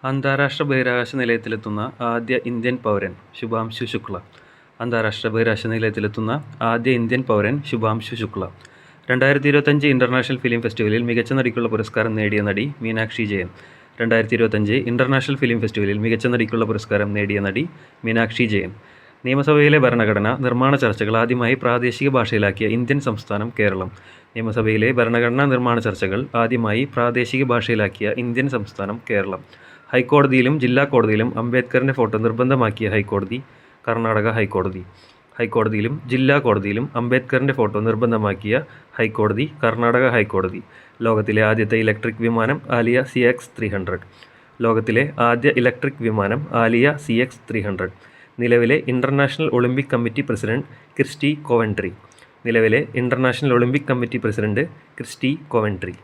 അന്താരാഷ്ട്ര ബഹിരാകാശ നിലയത്തിലെത്തുന്ന ആദ്യ ഇന്ത്യൻ പൗരൻ ശുഭാംശു ശുക്ല. അന്താരാഷ്ട്ര ബഹിരാകാശ നിലയത്തിലെത്തുന്ന ആദ്യ ഇന്ത്യൻ പൗരൻ ശുഭാംശു ശുക്ല. 2025 ഇൻ്റർനാഷണൽ ഫിലിം ഫെസ്റ്റിവലിൽ മികച്ച നടിക്കുള്ള പുരസ്കാരം നേടിയ നടി മീനാക്ഷി ജയൻ. 2025 ഇൻ്റർനാഷണൽ ഫിലിം ഫെസ്റ്റിവലിൽ മികച്ച നടിക്കുള്ള പുരസ്കാരം നേടിയ നടി മീനാക്ഷി ജയൻ. നിയമസഭയിലെ ഭരണഘടന നിർമ്മാണ ചർച്ചകൾ ആദ്യമായി പ്രാദേശിക ഭാഷയിലാക്കിയ ഇന്ത്യൻ സംസ്ഥാനം കേരളം. നിയമസഭയിലെ ഭരണഘടനാ നിർമ്മാണ ചർച്ചകൾ ആദ്യമായി പ്രാദേശിക ഭാഷയിലാക്കിയ ഇന്ത്യൻ സംസ്ഥാനം കേരളം. ഹൈക്കോടതിയിലും ജില്ലാ കോടതിയിലും അംബേദ്കറിൻ്റെ ഫോട്ടോ നിർബന്ധമാക്കിയ ഹൈക്കോടതി കർണാടക ഹൈക്കോടതി. ഹൈക്കോടതിയിലും ജില്ലാ കോടതിയിലും അംബേദ്കറിൻ്റെ ഫോട്ടോ നിർബന്ധമാക്കിയ ഹൈക്കോടതി കർണാടക ഹൈക്കോടതി. ലോകത്തിലെ ആദ്യത്തെ ഇലക്ട്രിക് വിമാനം ആലിയ CX-300. ലോകത്തിലെ ആദ്യ ഇലക്ട്രിക് വിമാനം ആലിയ CX-300. നിലവിലെ international Olympic committee president Kirsty Coventry. നിലവിലെ international Olympic committee president Kirsty Coventry.